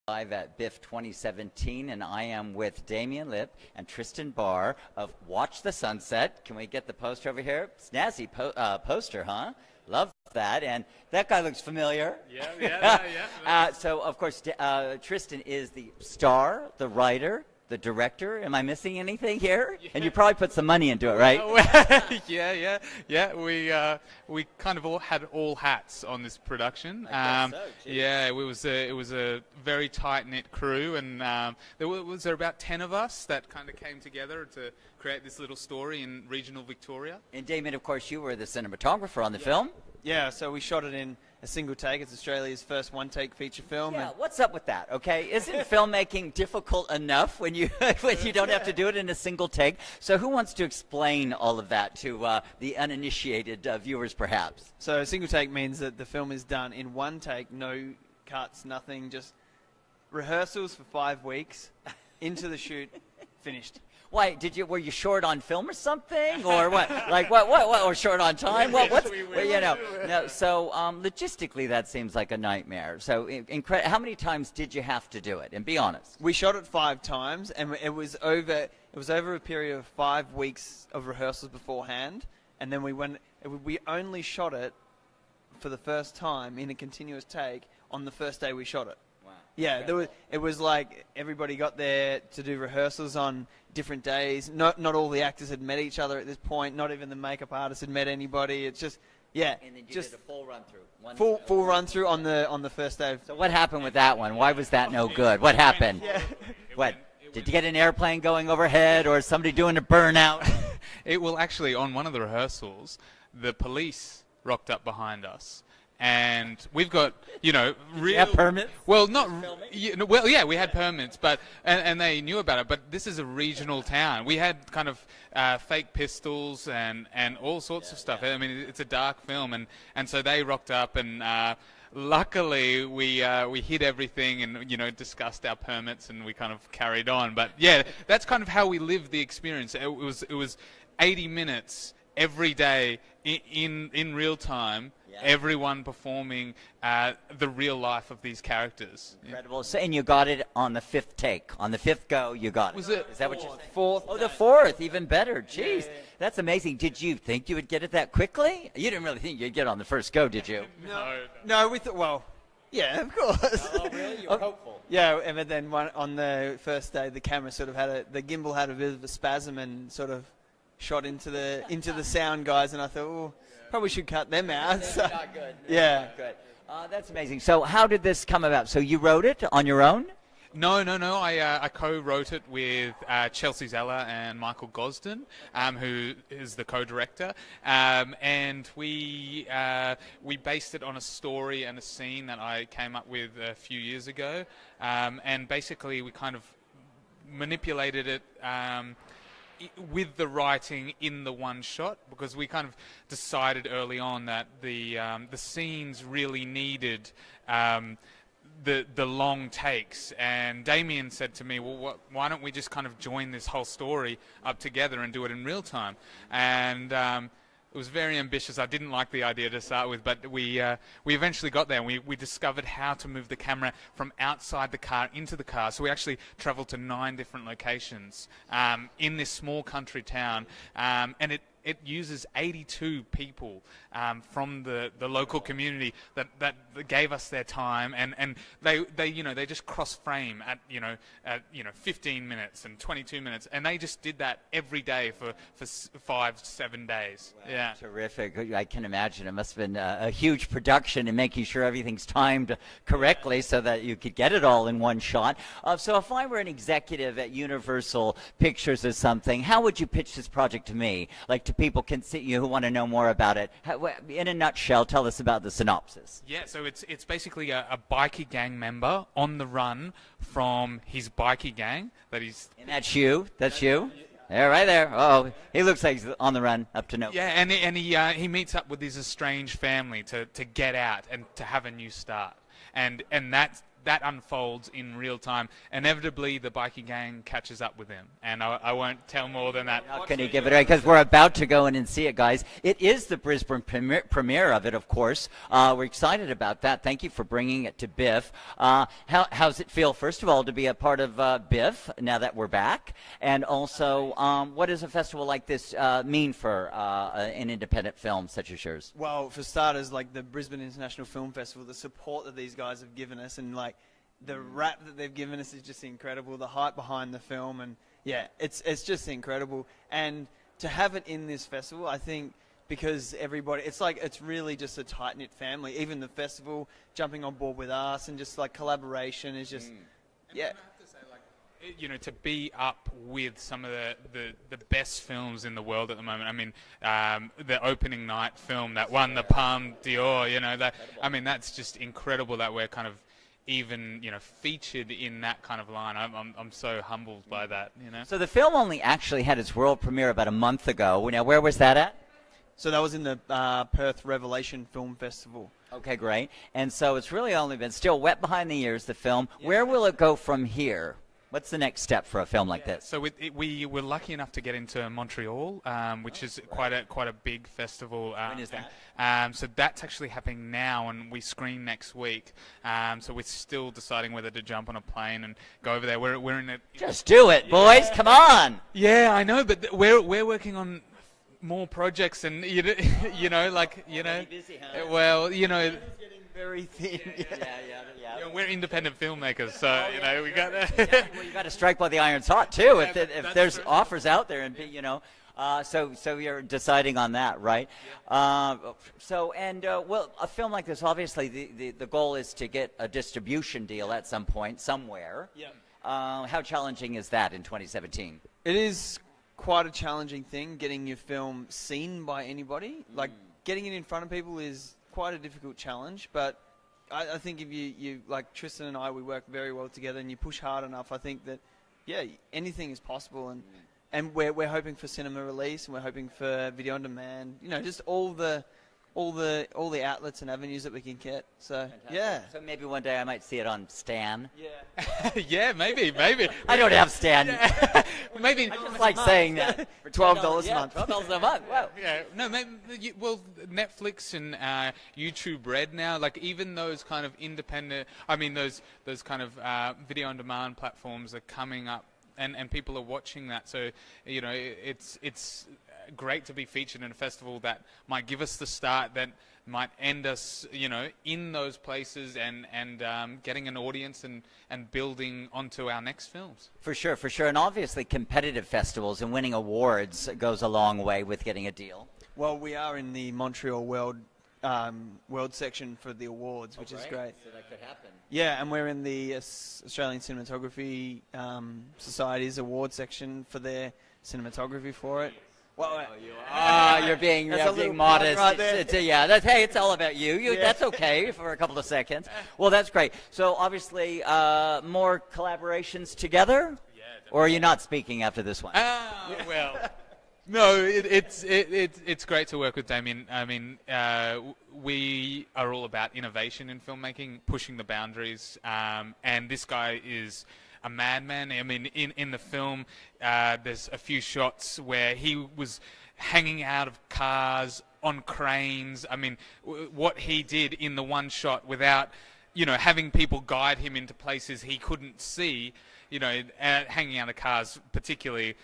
live at BIFF 2017, and I am with Damien Lipp and Tristan Barr of Watch the Sunset. Can we get the poster over here? Snazzy poster, huh? Love that. And that guy looks familiar. Yeah. So, of course, Tristan is the star, the writer, the director. Am I missing anything here? Yeah. And you probably put some money into it, right? Yeah. We kind of all had all hats on this production. I guess so, yeah, it was a very tight knit crew, and there was about 10 of us that kind of came together to create this little story in regional Victoria. And Damien, of course, you were the cinematographer on the film. Yeah, so we shot it in a single take. It's Australia's first one-take feature film. Yeah, what's up with that, okay? Isn't filmmaking difficult enough when you don't have to do it in a single take? So who wants to explain all of that to the uninitiated viewers, perhaps? So a single take means that the film is done in one take, no cuts, nothing, just rehearsals for 5 weeks, into the shoot, finished. Why were you short on film or something, or what? Like what? Or short on time? No. So logistically, that seems like a nightmare. So, how many times did you have to do it? And be honest. We shot it 5 times, and it was over a period of 5 weeks of rehearsals beforehand, and then we only shot it for the first time in a continuous take on the first day we shot it. Yeah, it was like everybody got there to do rehearsals on different days. Not all the actors had met each other at this point. Not even the makeup artist had met anybody. It's just, yeah. And then you did a full run-through. Full run-through on the first day. So what happened with that one? Why was that no good? What happened? Did you get an airplane going overhead or somebody doing a burnout? Actually, on one of the rehearsals, the police rocked up behind us. And we've got, real permits. Well, not. Yeah, we had permits, but and they knew about it. But this is a regional town. We had kind of fake pistols and all sorts of stuff. I mean, it's a dark film, and so they rocked up, and luckily we hid everything and discussed our permits, and we kind of carried on. But yeah, that's kind of how we lived the experience. It was 80 minutes every day in real time. Everyone performing the real life of these characters. Incredible. So, and you got it on the 5th take. On the 5th go, you got it. Was it? Is that what you're saying? 4th. Oh, the 4th. Even better. Jeez. Yeah. That's amazing. Did you think you would get it that quickly? You didn't really think you'd get it on the first go, did you? No, we thought, well, yeah, of course. Oh, really? You were hopeful. Yeah, and then on the first day, the camera sort of the gimbal had a bit of a spasm and sort of shot into the sound guys, and I thought, probably should cut them out. So. Not good. Yeah. Not good. That's amazing. So how did this come about? So you wrote it on your own? No. I co-wrote it with Chelsea Zeller and Michael Gosden, who is the co-director, and we based it on a story and a scene that I came up with a few years ago, and basically we kind of manipulated it with the writing in the one shot, because we kind of decided early on that the scenes really needed the long takes, and Damien said to me, well, why don't we just kind of join this whole story up together and do it in real time? And it was very ambitious. I didn't like the idea to start with, but we eventually got there, and we discovered how to move the camera from outside the car into the car. So we actually travelled to 9 different locations in this small country town, and it uses 82 people from the local community that gave us their time, and they just cross frame at 15 minutes and 22 minutes, and they just did that every day for 5-7 days. Wow, yeah, terrific. I can imagine it must have been a huge production and making sure everything's timed correctly so that you could get it all in one shot. So if I were an executive at Universal Pictures or something, how would you pitch this project to me? Like to people who want to know more about it. In a nutshell, tell us about the synopsis. Yeah, so it's basically a bikie gang member on the run from his bikie gang that he's... And that's you? That's you? Yeah, right there. Oh, he looks like he's on the run up to no. Yeah, and he meets up with his estranged family to get out and to have a new start. And that unfolds in real time. Inevitably, the bikie gang catches up with him, and I won't tell more than that. How can you give it away? Because we're about to go in and see it, guys. It is the Brisbane premiere of it, of course. We're excited about that. Thank you for bringing it to BIFF. How's it feel, first of all, to be a part of BIFF now that we're back? And also, what does a festival like this mean for an independent film such as yours? Well, for starters, like the Brisbane International Film Festival, the support that these guys have given us, and like the rap that they've given us is just incredible. The hype behind the film, and yeah, it's just incredible. And to have it in this festival, I think, because everybody, it's really just a tight-knit family. Even the festival jumping on board with us, and just like collaboration is just, yeah. You know, to be up with some of the best films in the world at the moment. I mean, the opening night film that won the Palme d'Or, you know, I mean, that's just incredible that we're kind of even, you know, featured in that kind of line. I'm so humbled by that, you know. So the film only actually had its world premiere about a month ago. Now, where was that at? So that was in the Perth Revelation Film Festival. Okay, great. And so it's really only been still wet behind the ears, the film. Yeah. Where will it go from here? What's the next step for a film like this? So we were lucky enough to get into Montreal, which is quite a big festival. When is that? So that's actually happening now, and we screen next week. So we're still deciding whether to jump on a plane and go over there. We're in it. Just do it, boys! Come on. Yeah, I know, but we're working on more projects, and you know, like, you know. Busy, huh? Well, you know. Very thin. Yeah, we're independent filmmakers, so you know we got. Well, you got to strike while the iron's hot too. If there's offers out there, and you know, so you're deciding on that, right? Yeah. Well, a film like this, obviously, the goal is to get a distribution deal at some point somewhere. Yeah. How challenging is that in 2017? It is quite a challenging thing, getting your film seen by anybody. Like getting it in front of people is quite a difficult challenge, but I think if you like Tristan and I, we work very well together, and you push hard enough, I think that, yeah, anything is possible. And we're hoping for cinema release, and we're hoping for video on demand, you know, just all the outlets and avenues that we can get. So fantastic. Yeah. So maybe one day I might see it on Stan. Yeah. Yeah, maybe. I don't have Stan. Yeah. Maybe. I just like saying that. For $12 a month. $12 a month. Wow. Yeah. No, maybe, well, Netflix and YouTube Red now, like even those kind of independent, I mean, those kind of video on demand platforms are coming up, and people are watching that. So, you know, it's great to be featured in a festival that might give us the start, that might end us, you know, in those places, and getting an audience and building onto our next films. For sure. And obviously competitive festivals and winning awards goes a long way with getting a deal. Well, we are in the Montreal World section for the awards, which is great. So that could happen. Yeah, and we're in the Australian Cinematography Society's award section for their cinematography for it. Well, you're being modest. Right there. It's all about you. Yeah. That's okay for a couple of seconds. Well, that's great. So obviously, more collaborations together, or are you not speaking after this one? Well, no, it's great to work with Damien. I mean, we are all about innovation in filmmaking, pushing the boundaries, and this guy is a madman. I mean, in the film, there's a few shots where he was hanging out of cars on cranes. I mean, what he did in the one shot without, you know, having people guide him into places he couldn't see, you know, hanging out of cars particularly,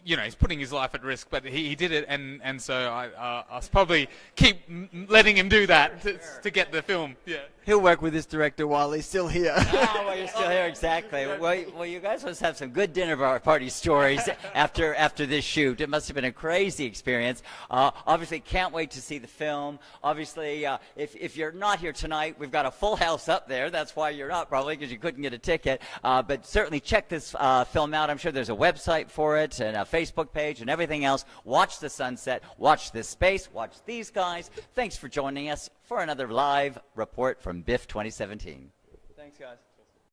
you know, he's putting his life at risk, but he did it, and so I'll probably keep letting him do that to get the film. Yeah. He'll work with this director while he's still here. While you're still here, exactly. Well, you guys must have some good dinner party stories after this shoot. It must have been a crazy experience. Obviously, can't wait to see the film. Obviously, if you're not here tonight, we've got a full house up there. That's why you're not, probably, because you couldn't get a ticket. But certainly check this film out. I'm sure there's a website for it and a Facebook page and everything else. Watch the sunset. Watch this space. Watch these guys. Thanks for joining us for another live report from BIFF 2017. Thanks, guys.